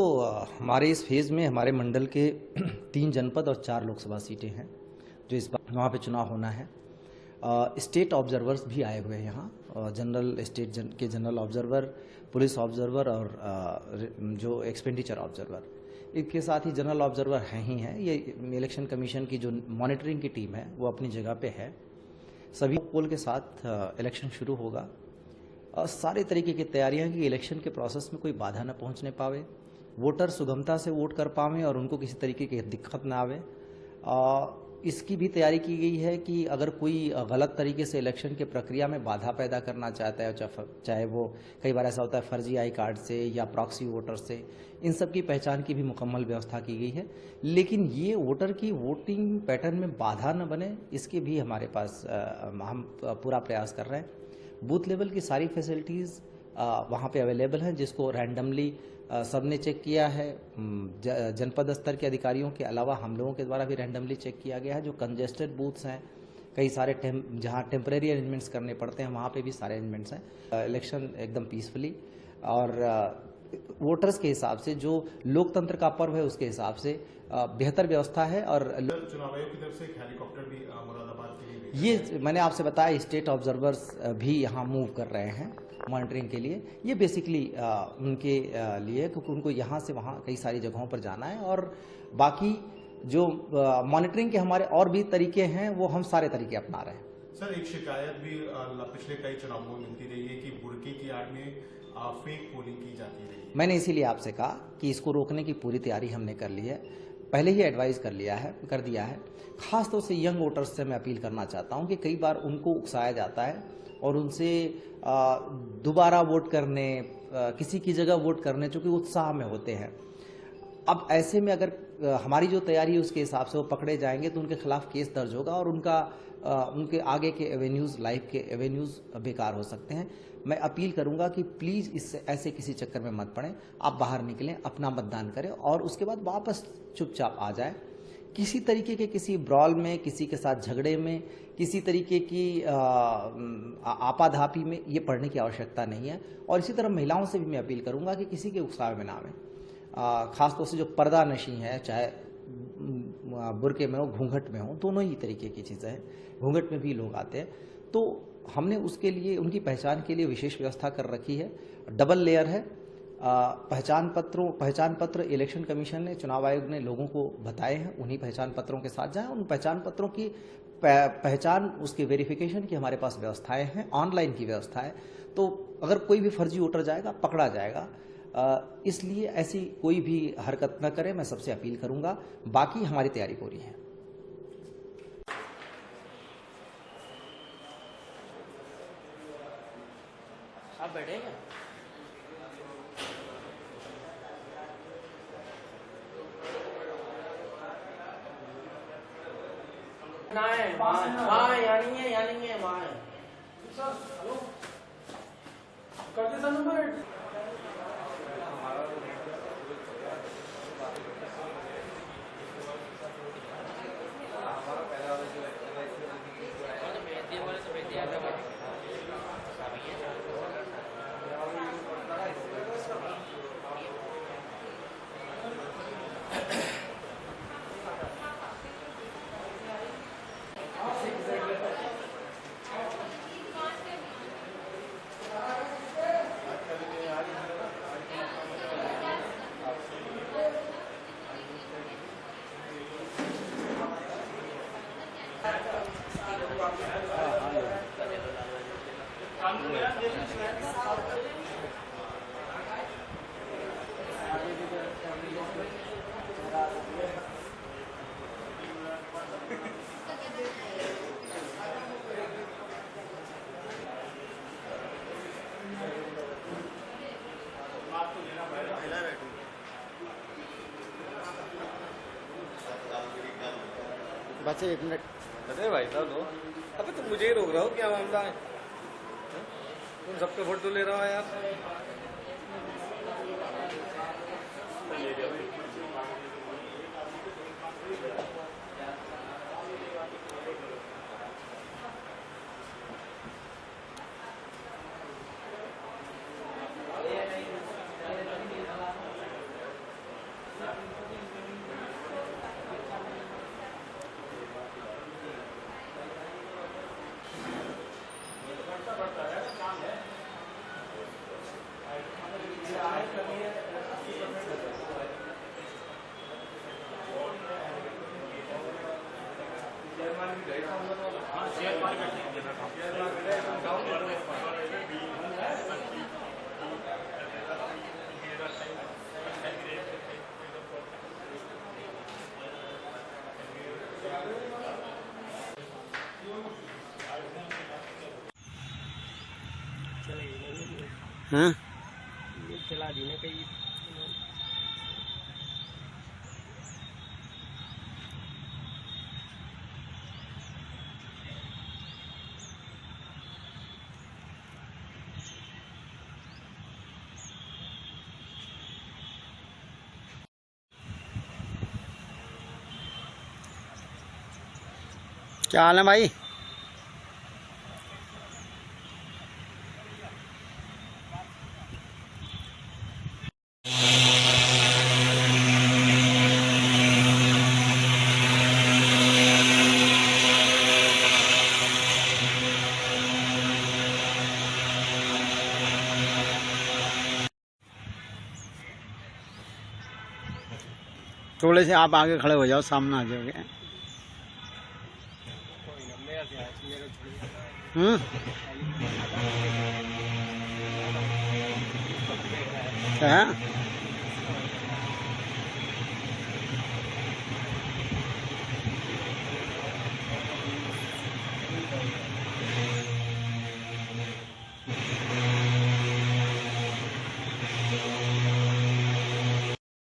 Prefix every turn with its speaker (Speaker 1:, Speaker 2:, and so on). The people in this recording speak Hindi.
Speaker 1: तो हमारे इस फेज़ में हमारे मंडल के 3 जनपद और 4 लोकसभा सीटें हैं जो इस बार वहाँ पे चुनाव होना है। स्टेट ऑब्जर्वर्स भी आए हुए हैं यहाँ, जनरल स्टेट के जनरल ऑब्जर्वर, पुलिस ऑब्जर्वर और जो एक्सपेंडिचर ऑब्जर्वर, इसके साथ ही जनरल ऑब्जर्वर हैं ही हैं। ये इलेक्शन कमीशन की जो मॉनिटरिंग की टीम है वो अपनी जगह पे है। सभी पोल के साथ इलेक्शन शुरू होगा और सारे तरीके की तैयारियां कि इलेक्शन के प्रोसेस में कोई बाधा न पहुंचने पावे, वोटर सुगमता से वोट कर पावें और उनको किसी तरीके की दिक्कत ना आवे। इसकी भी तैयारी की गई है कि अगर कोई गलत तरीके से इलेक्शन के प्रक्रिया में बाधा पैदा करना चाहता है, चाहे वो कई बार ऐसा होता है फर्जी आई कार्ड से या प्रॉक्सी वोटर से, इन सब की पहचान की भी मुकम्मल व्यवस्था की गई है। लेकिन ये वोटर की वोटिंग पैटर्न में बाधा न बने, इसके भी हमारे पास हम पूरा प्रयास कर रहे हैं। बूथ लेवल की सारी फैसिलिटीज़ वहाँ पे अवेलेबल हैं, जिसको रैंडमली सबने चेक किया है। जनपद स्तर के अधिकारियों के अलावा हम लोगों के द्वारा भी रैंडमली चेक किया गया है। जो कंजेस्टेड बूथ्स हैं, कई सारे जहाँ टेम्परेरी अरेंजमेंट्स करने पड़ते हैं, वहाँ पे भी सारे अरेंजमेंट्स हैं। इलेक्शन एकदम पीसफुली और वोटर्स के हिसाब से, जो लोकतंत्र का पर्व है उसके हिसाब से बेहतर व्यवस्था है। और
Speaker 2: चुनाव आयोग की तरफ से एक हेलीकॉप्टर भी मुरादाबाद के लिए,
Speaker 1: ये मैंने आपसे बताया, स्टेट ऑब्जर्वर्स भी यहाँ मूव कर रहे हैं मॉनिटरिंग के लिए। ये बेसिकली उनके लिए, क्योंकि उनको यहाँ से वहाँ कई सारी जगहों पर जाना है। और बाकी जो मॉनिटरिंग के हमारे और भी तरीके हैं वो हम सारे तरीके अपना रहे हैं।
Speaker 2: सर, एक शिकायत भी पिछले कई चुनावों में मिलती रही है कि बुर्की की आड़ में फेक पोलिंग की जाती रही है।
Speaker 1: मैंने इसीलिए आपसे कहा कि इसको रोकने की पूरी तैयारी हमने कर ली है, पहले ही एडवाइस कर दिया है। खास तौर से यंग वोटर्स से मैं अपील करना चाहता हूं कि कई बार उनको उकसाया जाता है और उनसे दोबारा वोट करने, किसी की जगह वोट करने, चूंकि उत्साह में होते हैं। अब ऐसे में अगर हमारी जो तैयारी है उसके हिसाब से वो पकड़े जाएंगे तो उनके खिलाफ केस दर्ज होगा और उनके आगे के एवेन्यूज़, लाइफ के एवेन्यूज़ बेकार हो सकते हैं। मैं अपील करूंगा कि प्लीज़ इससे ऐसे किसी चक्कर में मत पड़ें। आप बाहर निकलें, अपना मतदान करें और उसके बाद वापस चुपचाप आ जाएं। किसी तरीके के किसी ब्रॉल में, किसी के साथ झगड़े में, किसी तरीके की आपाधापी में ये पड़ने की आवश्यकता नहीं है। और इसी तरह महिलाओं से भी मैं अपील करूंगा कि किसी के उकसावे में ना आवें। खासतौर से जो पर्दा नशी है, चाहे बुरके में हो, घूंघट में हो, दोनों ही तरीके की चीज़ें हैं। घूंघट में भी लोग आते हैं, तो हमने उसके लिए, उनकी पहचान के लिए विशेष व्यवस्था कर रखी है। डबल लेयर है। पहचान पत्र इलेक्शन कमीशन ने, चुनाव आयोग ने लोगों को बताए हैं। उन्हीं पहचान पत्रों के साथ जाएं। उन पहचान पत्रों की पहचान, उसके वेरिफिकेशन की हमारे पास व्यवस्थाएं हैं, ऑनलाइन की व्यवस्था है। तो अगर कोई भी फर्जी वोटर जाएगा, पकड़ा जाएगा। इसलिए ऐसी कोई भी हरकत न करें, मैं सबसे अपील करूंगा। बाकी हमारी तैयारी पूरी है।
Speaker 3: आप बैठेंगे? ना है, वहाँ यहाँ नहीं है, वहाँ है। कर दे सर नंबर।
Speaker 1: बस 1 मिनट।
Speaker 4: अरे भाई साहब दो। अबे तुम मुझे ही रोक रहा हो, क्या मामला है? तुम सबके फोटो ले रहा हो यार।
Speaker 5: हाँ
Speaker 3: चला दी ना कहीं
Speaker 5: क्या हाल है भाई? थोड़े से आप आगे खड़े हो जाओ, सामने आ जाओगे। क्या है?